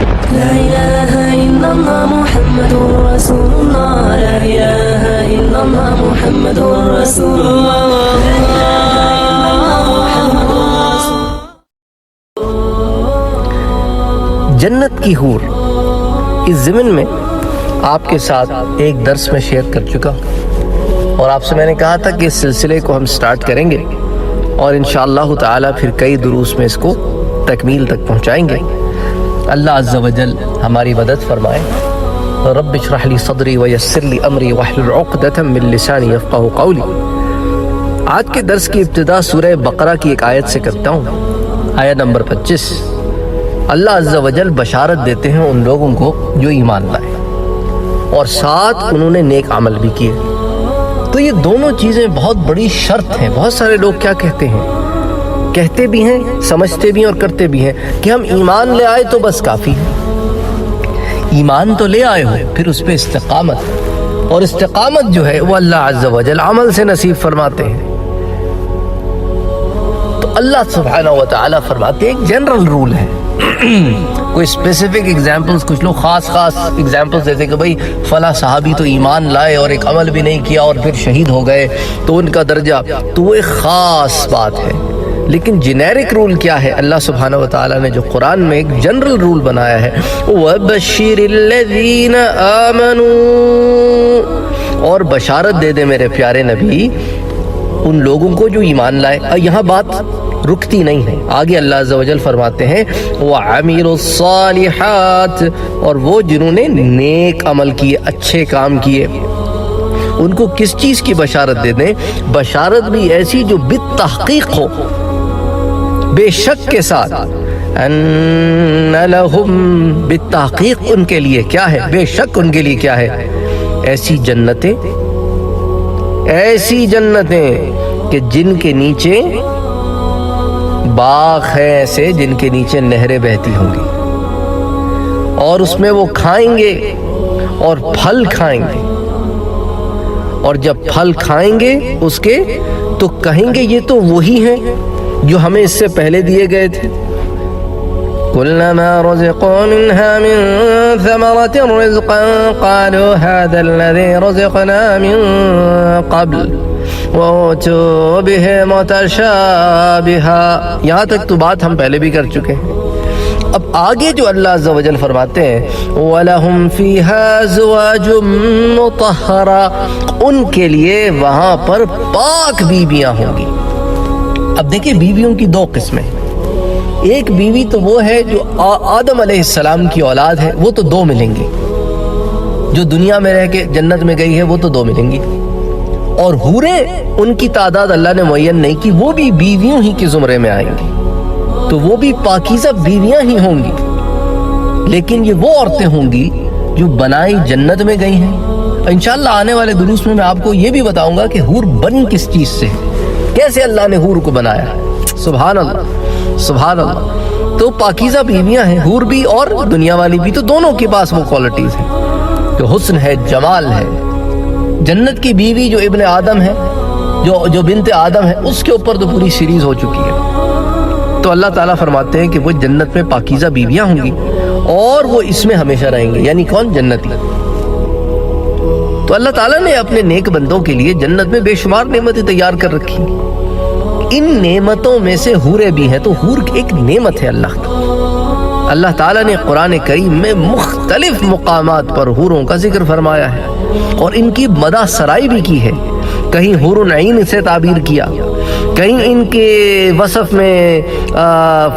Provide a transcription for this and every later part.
لا إله إلا الله محمد رسول الله لا إله إلا الله محمد رسول الله لا إله إلا الله محمد رسول الله. جنت کی حور اس ضمن میں آپ کے ساتھ ایک درس میں شیئر کر چکا ہوں، اور آپ سے میں نے کہا تھا کہ اس سلسلے کو ہم سٹارٹ کریں گے اور انشاءاللہ تعالی پھر کئی دروس میں اس کو تکمیل تک پہنچائیں گے. اللہ عز و جل ہماری مدد فرمائے. رب اشرح لی صدری ویسر لی امری واحلل عقدۃ من لسانی یفقہوا قولی. آج کے درس کی ابتدا سورہ بقرہ کی ایک آیت سے کرتا ہوں، آیت نمبر 25. اللہ عز و جل بشارت دیتے ہیں ان لوگوں کو جو ایمان لائے اور ساتھ انہوں نے نیک عمل بھی کیے. تو یہ دونوں چیزیں بہت بڑی شرط ہیں. بہت سارے لوگ کیا کہتے ہیں، کہتے بھی ہیں، سمجھتے بھی ہیں اور کرتے بھی ہیں کہ ہم ایمان لے آئے تو بس کافی ہے. ایمان تو لے آئے ہو، پھر اس پہ استقامت، اور استقامت جو ہے وہ اللہ عز و جل عمل سے نصیب فرماتے ہیں. تو اللہ سبحانہ و تعالیٰ فرماتے ہیں ایک جنرل رول ہے. کوئی اسپیسیفک ایگزامپلز، کچھ لوگ خاص ایگزامپلز دیتے کہ بھئی فلاں صحابی تو ایمان لائے اور ایک عمل بھی نہیں کیا اور پھر شہید ہو گئے تو ان کا درجہ، تو وہ ایک خاص بات ہے. لیکن جنیرک رول کیا ہے؟ اللہ سبحانہ و تعالیٰ نے جو قرآن میں ایک جنرل رول بنایا ہے، وَبَشِّرِ الَّذِينَ آمَنُوا، اور بشارت دے دے میرے پیارے نبی ان لوگوں کو جو ایمان لائے. یہاں بات رکتی نہیں ہے، آگے اللہ عز و جل فرماتے ہیں وَعَمِلُوا الصَّالِحَاتِ، اور وہ جنہوں نے نیک عمل کیے، اچھے کام کیے. ان کو کس چیز کی بشارت دے دیں؟ بشارت بھی ایسی جو بالتحقیق ہو، بے شک کے ساتھ. ان لہم، بالتحقیق ان کے لیے کیا ہے؟ بے شک ان کے لیے کیا ہے؟ ایسی جنتیں کہ جن کے نیچے باغ ہیں، ایسے جن کے نیچے نہریں بہتی ہوں گی، اور اس میں وہ کھائیں گے اور پھل کھائیں گے، اور جب پھل کھائیں گے اس کے تو کہیں گے یہ تو وہی ہیں جو ہمیں اس سے پہلے دیے گئے تھے. كلما رزقوا منها من ثمرة رزقا قالوا هذا الذي رزقنا من قبل وَأُتُوا بِهِ مُتَشَابِهًا. یہاں تک تو بات ہم پہلے بھی کر چکے ہیں. اب آگے جو اللہ عز و جل فرماتے ہیں وَلَهُمْ فِيهَا أَزْوَاجٌ مُطَهَّرَةٌ، ان کے لیے وہاں پر پاک بیویاں ہوں گی. اب دیکھیں بیویوں کی دو قسمیں. ایک بیوی تو وہ ہے جو آدم علیہ السلام کی اولاد ہے، وہ تو دو ملیں گی. جو دنیا میں رہ کے جنت میں گئی ہے وہ تو دو ملیں گی. اور حوریں ان کی تعداد اللہ نے معین نہیں کی، وہ بھی بیویوں ہی کے زمرے میں آئیں گی، تو وہ بھی پاکیزہ بیویاں ہی ہوں گی. لیکن یہ وہ عورتیں ہوں گی جو بنائی جنت میں گئی ہیں. انشاءاللہ آنے والے دروس میں آپ کو یہ بھی بتاؤں گا کہ حور بن کس چیز سے، کیسے اللہ نے حور کو بنایا. سبحان اللہ سبحان اللہ. تو پاکیزہ بیویاں ہیں حور بھی اور دنیا والی بھی، تو دونوں کے پاس وہ کوالٹیز ہیں کہ حسن ہے، جمال ہے. جنت کی بیوی جو ابن آدم ہے، جو بنت آدم ہے، اس کے اوپر تو پوری سیریز ہو چکی ہے. تو اللہ تعالیٰ فرماتے ہیں کہ وہ جنت میں پاکیزہ بیویاں ہوں گی اور وہ اس میں ہمیشہ رہیں گے. یعنی کون؟ جنتی. تو اللہ تعالیٰ نے اپنے نیک بندوں کے لیے جنت میں بے شمار نعمتیں تیار کر رکھی. ان نعمتوں میں سے حوریں بھی ہیں. تو حور ایک نعمت ہے اللہ کی. اللہ تعالیٰ نے قرآن کریم میں مختلف مقامات پر حوروں کا ذکر فرمایا ہے اور ان کی مدح سرائی بھی کی ہے. کہیں حور العین سے تعبیر کیا، کہیں ان کے وصف میں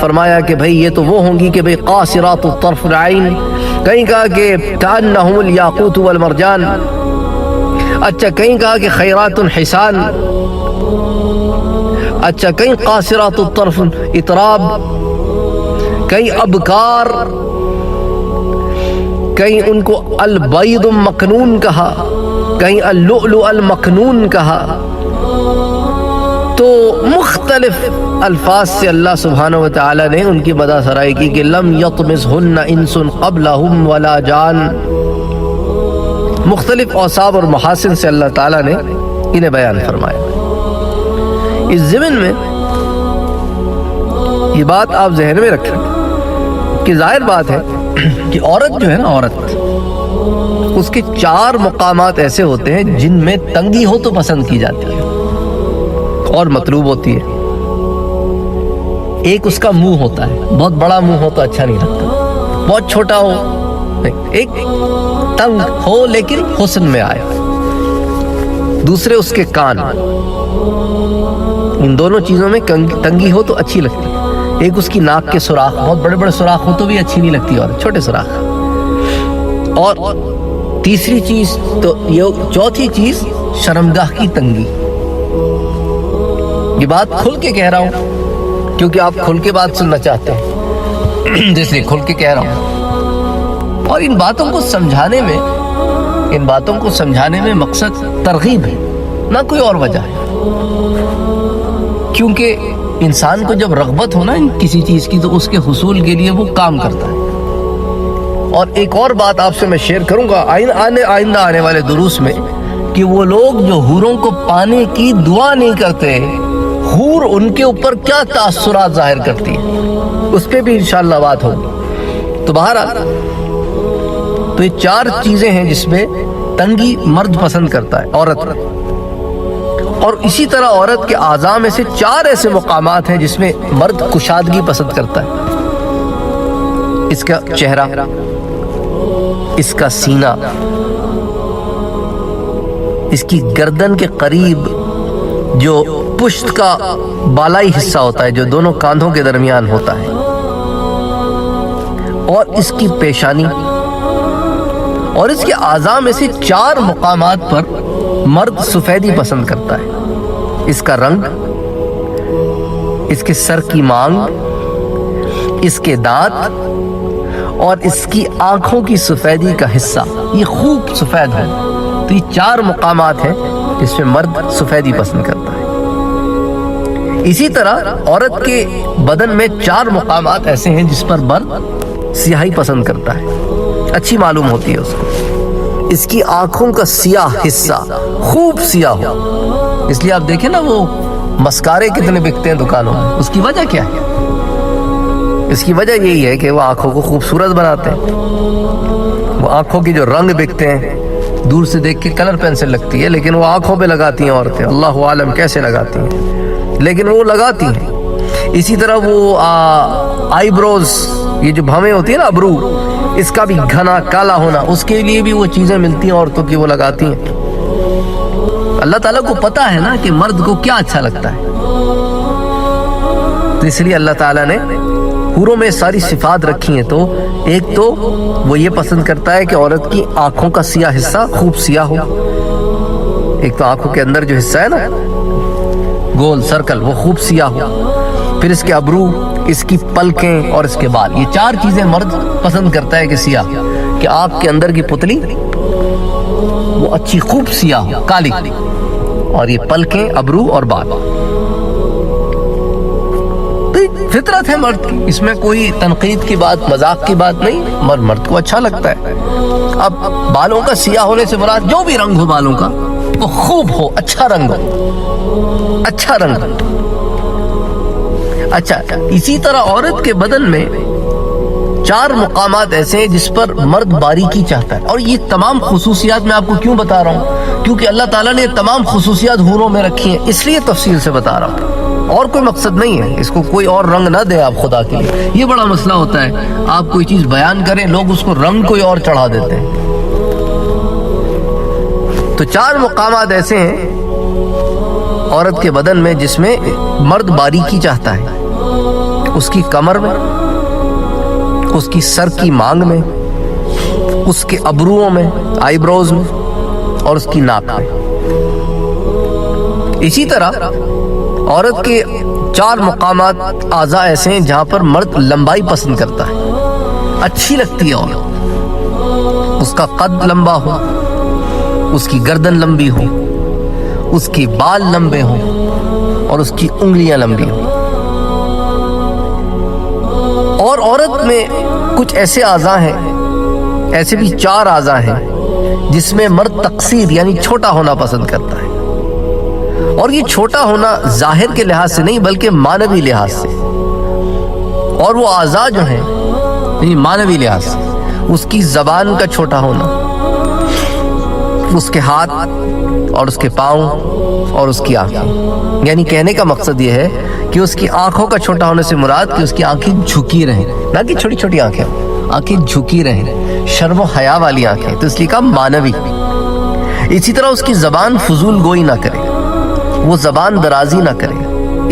فرمایا کہ بھئی یہ تو وہ ہوں گی کہ بھئی قاصرات الطرف العین، کہیں کہا کہ کأنہم الیاقوت والمرجان، اچھا کہیں کہا کہ خیرات حسان، اچھا کہیں قاصرات الطرف اطراب، کہیں ابکار، کہیں ان کو البید مکنون کہا، کہیں اللؤلؤ المکنون کہا. تو مختلف الفاظ سے اللہ سبحانہ و تعالی نے ان کی مدح سرائی کی کہ لم یطمثہن انس قبلہم ولا جان. مختلف اوصاف اور محاسن سے اللہ تعالیٰ نے انہیں بیان فرمایا. اس ضمن میں یہ بات آپ ذہن میں رکھیں کہ ظاہر بات ہے کہ عورت جو ہے نا، عورت اس کے 4 مقامات ایسے ہوتے ہیں جن میں تنگی ہو تو پسند کی جاتی ہے اور مطلوب ہوتی ہے۔ ایک اس کا منہ ہوتا ہے، بہت بڑا منہ ہو تو اچھا نہیں لگتا، بہت چھوٹا ہو نہیں، ایک تنگ ہو لیکن حسن میں آئے۔ دوسرے اس کے کان، ان دونوں چیزوں میں تنگی ہو تو اچھی لگتی ہے۔ ایک اس کی ناک کے سوراخ، بہت بڑے بڑے سوراخ ہو تو بھی اچھی نہیں لگتی، اور چھوٹے سوراخ۔ اور تیسری چیز تو یہ، چوتھی چیز شرمگاہ کی تنگی۔ یہ بات کھل کے کہہ رہا ہوں کیونکہ آپ کھل کے بات سننا چاہتے ہیں، جس لیے کھل کے کہہ رہا ہوں۔ اور ان باتوں کو سمجھانے میں مقصد ترغیب ہے، نہ کوئی اور وجہ ہے۔ کیونکہ انسان کو جب رغبت ہو نا کسی چیز کی تو اس کے حصول کے لیے وہ کام کرتا ہے۔ اور ایک اور بات آپ سے میں شیئر کروں گا آئندہ آنے والے دروس میں، کہ وہ لوگ جو حوروں کو پانے کی دعا نہیں کرتے، حور ان کے اوپر کیا تاثرات ظاہر کرتی ہے، اس پہ بھی انشاءاللہ بات ہوگی۔ تو بہرحال تو یہ 4 چیزیں ہیں جس میں تنگی مرد پسند کرتا ہے، عورت۔ اور اسی طرح عورت کے اعضاء میں سے 4 ایسے مقامات ہیں جس میں مرد کشادگی پسند کرتا ہے۔ اس کا چہرہ، اس کا سینہ، اس کی گردن کے قریب جو پشت کا بالائی حصہ ہوتا ہے، جو دونوں کاندھوں کے درمیان ہوتا ہے، اور اس کی پیشانی۔ اور اس کے اعضاء میں سے 4 مقامات پر مرد سفیدی پسند کرتا ہے۔ اس کا رنگ، اس کے سر کی مانگ، اس کے دانت، اور اس کی آنکھوں کی سفیدی کا حصہ، یہ خوب سفید ہے۔ تو یہ 4 مقامات ہیں جس میں مرد سفیدی پسند کرتا ہے۔ اسی طرح عورت کے بدن میں 4 مقامات ایسے ہیں جس پر مرد سیاہی پسند کرتا ہے، اچھی معلوم ہوتی ہے اس کو۔ اس کی آنکھوں کا سیاہ حصہ خوب سیاہ ہو۔ اس لیے آپ دیکھیں نا وہ مسکارے کتنے بکتے ہیں دکانوں میں، اس کی وجہ کیا ہے؟ اس کی وجہ یہی ہے کہ وہ آنکھوں کو خوبصورت بناتے ہیں۔ وہ آنکھوں کی جو رنگ بکتے ہیں، دور سے دیکھ کے کلر پینسل لگتی ہے، لیکن وہ آنکھوں پہ لگاتی ہیں عورتیں، اللہ عالم کیسے لگاتی ہیں، لیکن وہ لگاتی ہیں۔ اسی طرح وہ آئی بروز، یہ جو بھویں ہوتی ہیں نا، ابرو، اس کا بھی گھنا کالا ہونا، اس کے لیے بھی وہ چیزیں ملتی ہیں عورتوں کی، وہ لگاتی ہیں۔ اللہ تعالیٰ کو پتا ہے نا کہ مرد کو کیا اچھا لگتا ہے، تو اس لیے اللہ تعالیٰ نے حوروں میں ساری صفات رکھی ہیں۔ تو ایک تو وہ یہ پسند کرتا ہے کہ عورت کی آنکھوں کا سیاہ حصہ خوب سیاہ ہو۔ ایک تو آنکھوں کے اندر جو حصہ ہے نا، گول سرکل، وہ خوب سیاہ ہو۔ پھر اس کے ابرو، اس کی پلکیں اور اس کے بال، یہ 4 چیزیں مرد پسند کرتا ہے کہ سیاہ، کہ آنکھ کے اندر کی پتلی وہ اچھی خوب سیاہ ہو، کالی، اور یہ پلکیں، ابرو اور بال۔ فطرت ہے مرد کی، اس میں کوئی تنقید کی بات، مذاق کی بات نہیں، مرد کو اچھا لگتا ہے۔ اب بالوں کا سیاہ ہونے سے مراد جو بھی رنگ ہو بالوں کا، وہ خوب ہو، اچھا رنگ ہو، اچھا رنگ۔ اچھا، اسی طرح عورت کے بدن میں 4 مقامات ایسے ہیں جس پر مرد باریکی چاہتا ہے۔ اور یہ تمام خصوصیات میں آپ کو کیوں بتا رہا ہوں؟ کیونکہ اللہ تعالیٰ نے تمام خصوصیات حوروں میں رکھی ہیں، اس لیے تفصیل سے بتا رہا ہوں، اور کوئی مقصد نہیں ہے۔ اس کو کوئی اور رنگ نہ دیں آپ خدا کے لیے، یہ بڑا مسئلہ ہوتا ہے۔ آپ کوئی چیز بیان کریں، لوگ اس کو رنگ کوئی اور چڑھا دیتے ہیں۔ تو 4 مقامات ایسے ہیں عورت کے بدن میں جس میں مرد باریکی چاہتا ہے، اس کی کمر میں، اس کی سر کی مانگ میں، اس کے ابروؤں میں، آئی بروز میں، اور اس کی ناک میں۔ اسی طرح عورت کے 4 مقامات اعضاء ایسے ہیں جہاں پر مرد لمبائی پسند کرتا ہے، اچھی لگتی ہے عورت، اس کا قد لمبا ہو، اس کی گردن لمبی ہو، اس کی بال لمبے ہوں، اور اس کی انگلیاں لمبی ہوں۔ اور عورت میں کچھ ایسے اعضاء ہیں، ایسے بھی 4 اعضاء ہیں جس میں مرد تقصیر یعنی چھوٹا ہونا پسند کرتا ہے۔ اور یہ چھوٹا ہونا ظاہر کے لحاظ سے نہیں بلکہ معنوی لحاظ سے، اور وہ اعضاء جو ہیں یعنی معنوی لحاظ سے، اس کی زبان کا چھوٹا ہونا، اس کے ہاتھ اور اس کے پاؤں اور اس کی آنکھیں، یعنی کہنے کا مقصد یہ ہے کہ اس کی آنکھوں کا چھوٹا ہونے سے مراد کہ اس کی آنکھیں جھکی رہیں، نہ کہ چھوٹی چھوٹی آنکھیں، آنکھیں جھکی رہیں، شرم و حیا والی آنکھیں، تو اس لیے کہا مانوی۔ اسی طرح اس کی زبان فضول گوئی نہ کرے، وہ زبان درازی نہ کرے۔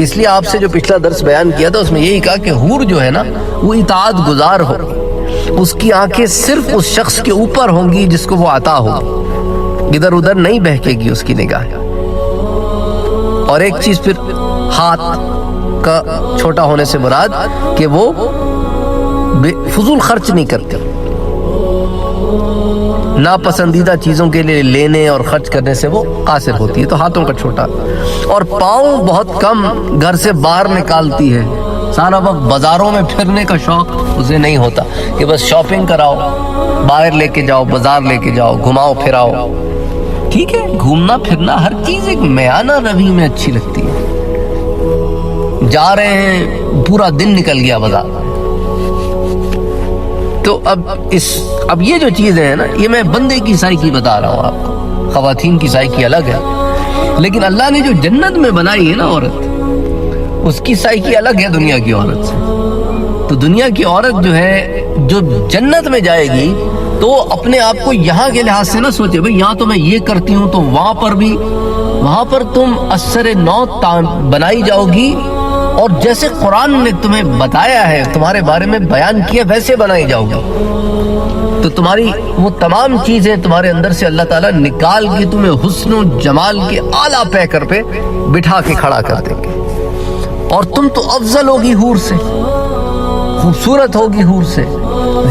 اس لیے آپ سے جو پچھلا درس بیان کیا تھا اس میں یہی کہا کہ حور جو ہے نا وہ اطاعت گزار ہو، اس کی آنکھیں صرف اس شخص کے اوپر ہوں گی جس کو وہ عطا ہوگی، ادھر ادھر نہیں بہکے گی اس کی نگاہ۔ اور ایک چیز پھر ہاتھ کا چھوٹا ہونے سے مراد کہ وہ فضول خرچ نہیں کرتے، ناپسندیدہ چیزوں کے لیے لینے اور خرچ کرنے سے وہ قاصر ہوتی ہے، تو ہاتھوں کا چھوٹا۔ اور پاؤں بہت کم گھر سے باہر نکالتی ہے، سارا وقت بازاروں میں پھرنے کا شوق اسے نہیں ہوتا کہ بس شاپنگ کراؤ، باہر لے کے جاؤ، بازار لے کے جاؤ، گھماؤ پھراؤ۔ ٹھیک ہے، گھومنا پھرنا ہر چیز ایک میانہ روی میں اچھی لگتی ہے۔ جا رہے ہیں، پورا دن نکل گیا بازار، تو اب یہ جو چیزیں ہیں نا، یہ میں بندے کی سائیکی بتا رہا ہوں آپ کو، خواتین کی سائیکی الگ ہے، لیکن اللہ نے جو جنت میں بنائی ہے نا عورت، اس کی سائیکی الگ ہے دنیا کی عورت سے۔ تو دنیا کی عورت جو ہے جو جنت میں جائے گی تو اپنے آپ کو یہاں کے لحاظ سے نہ سوچے بھئی یہاں تو میں یہ کرتی ہوں تو وہاں پر تم اثر نو بنائی جاؤ گی، اور جیسے قرآن نے تمہیں بتایا ہے، تمہارے بارے میں بیان کیا، ویسے بنائی جاؤ گی۔ تو تمہاری وہ تمام چیزیں تمہارے اندر سے اللہ تعالیٰ نکال کے تمہیں حسن و جمال کے اعلیٰ پیکر پہ بٹھا کے کھڑا کر دیں گے، اور تم تو افضل ہوگی حور سے، خوبصورت ہوگی حور سے،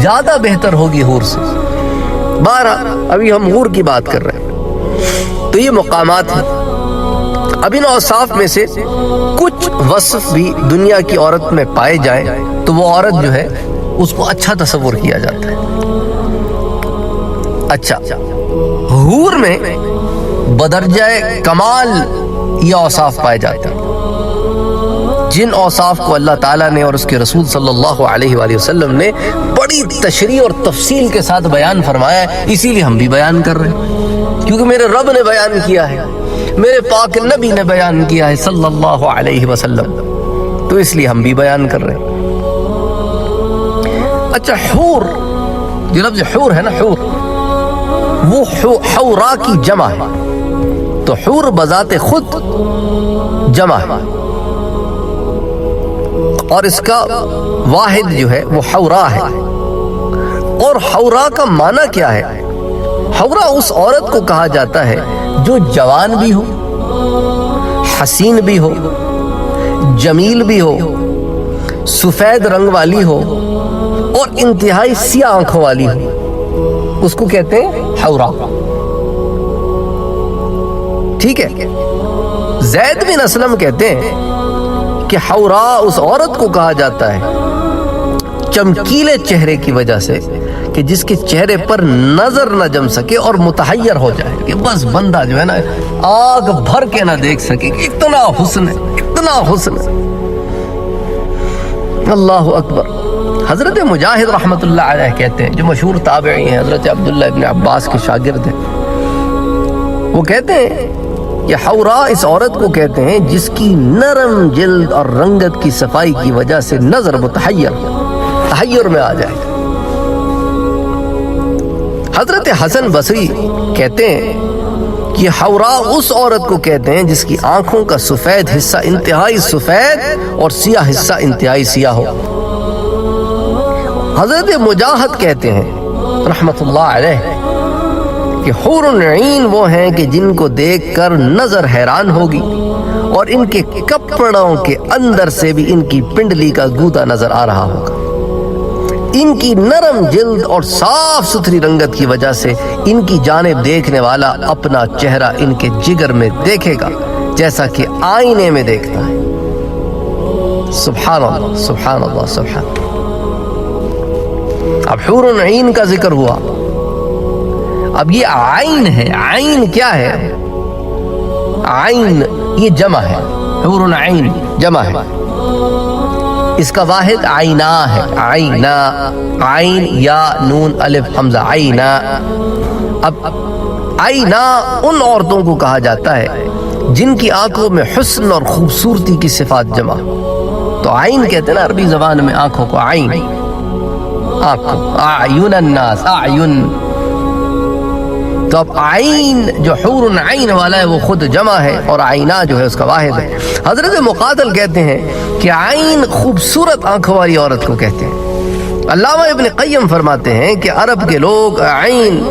زیادہ بہتر ہوگی حور سے۔ بہرحال ابھی ہم حور کی بات کر رہے ہیں، تو یہ مقامات ہیں۔ اب ان اوصاف میں سے کچھ وصف بھی دنیا کی عورت میں پائے جائیں تو وہ عورت جو ہے اس کو اچھا تصور کیا جاتا ہے۔ اچھا، حور میں بدرجہ کمال یہ اوصاف پائے جاتے ہیں، جن اوصاف کو اللہ تعالیٰ نے اور اس کے رسول صلی اللہ علیہ وآلہ وسلم نے بڑی تشریح اور تفصیل کے ساتھ بیان فرمایا ہے، اسی لیے ہم بھی بیان کر رہے ہیں، کیونکہ میرے رب نے بیان کیا ہے، میرے پاک نبی نے بیان کیا ہے صلی اللہ علیہ وسلم، تو اس لیے ہم بھی بیان کر رہے ہیں۔ اچھا، حور، جو لفظ حور ہے نا، حور وہ حورا کی جمع ہے، تو حور بذات خود جمع ہے، اور اس کا واحد جو ہے وہ حورا ہے۔ اور حورا کا معنی کیا ہے؟ حورا اس عورت کو کہا جاتا ہے جو جوان بھی ہو، حسین بھی ہو، جمیل بھی ہو، سفید رنگ والی ہو، اور انتہائی سیاہ آنکھوں والی ہو، اس کو کہتے ہیں حورا۔ ٹھیک ہے، زید بن اسلم کہتے ہیں کہ حورا اس عورت کو کہا جاتا ہے چمکیلے چہرے کی وجہ سے کہ جس کے چہرے پر نظر نہ جم سکے اور متحیر ہو جائے، کہ بس بندہ جو ہے نا آگ بھر کے نہ دیکھ سکے، اتنا حسن ہے، اتنا حسن ہے۔ اللہ اکبر۔ حضرت مجاہد رحمت اللہ علیہ کہتے ہیں، جو مشہور تابعی ہیں، حضرت عبداللہ ابن عباس کے شاگرد ہیں، وہ کہتے ہیں کہ حورا اس عورت کو کہتے ہیں جس کی نرم جلد اور رنگت کی صفائی کی وجہ سے نظر تحیر میں آ جائے۔ حضرت حسن بصری کہتے ہیں کہ حورا اس عورت کو کہتے ہیں جس کی آنکھوں کا سفید حصہ انتہائی سفید اور سیاہ حصہ انتہائی سیاہ ہو۔ حضرت مجاہد کہتے ہیں رحمت اللہ علیہ کہ حور العین وہ ہیں کہ جن کو دیکھ کر نظر حیران ہوگی، اور ان کے کپڑوں کے اندر سے بھی ان کی پنڈلی کا گودا نظر آ رہا ہوگا۔ ان کی نرم جلد اور صاف ستھری رنگت کی وجہ سے ان کی جانب دیکھنے والا اپنا چہرہ ان کے جگر میں دیکھے گا جیسا کہ آئینے میں دیکھتا ہے۔ سبحان اللہ، سبحان اللہ، سبحان اللہ۔ اب حور العین کا ذکر ہوا، اب یہ عین ہے۔ عین کیا ہے؟ عین یہ جمع ہے، حور العین جمع ہے۔ اس کا واحد عینا ہے، عینا، عین یا نون الف حمزہ، عینا۔ اب عینا ان عورتوں کو کہا جاتا ہے جن کی آنکھوں میں حسن اور خوبصورتی کی صفات جمع، تو عین کہتے ہیں نا عربی زبان میں آنکھوں کو، عین، آنکھوں، اعین الناس، اعین۔ تو اب عین جو حور عین والا ہے وہ خود جمع ہے، اور عینا جو ہے اس کا واحد ہے۔ حضرت مقاتل کہتے ہیں کہ عین خوبصورت آنکھوں والی عورت کو کہتے ہیں۔ علامہ ابن قیم فرماتے ہیں کہ عرب کے لوگ عین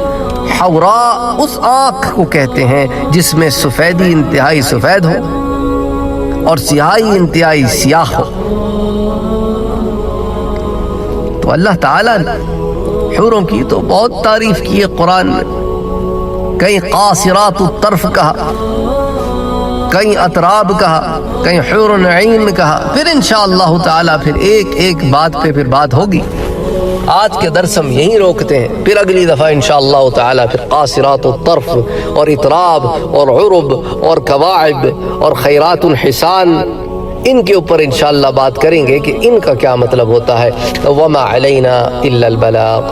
حوراء اس آنکھ کو کہتے ہیں جس میں سفیدی انتہائی سفید ہو اور سیاہی انتہائی سیاہ ہو۔ تو اللہ تعالیٰ نے حوروں کی تو بہت تعریف کی ہے قرآن میں، کہیں قاصرات الطرف کہا، کہیں اطراب کہا، کہیں حور عین کہا، پھر انشاءاللہ تعالیٰ پھر ایک ایک بات پہ پھر بات ہوگی۔ آج کے درس ہم یہیں روکتے ہیں، پھر اگلی دفعہ انشاءاللہ تعالیٰ پھر قاصرات الطرف اور اطراب اور عرب اور کواعب اور خیرات الحسان، ان کے اوپر انشاءاللہ بات کریں گے کہ ان کا کیا مطلب ہوتا ہے۔ وما علینا الا البلاغ۔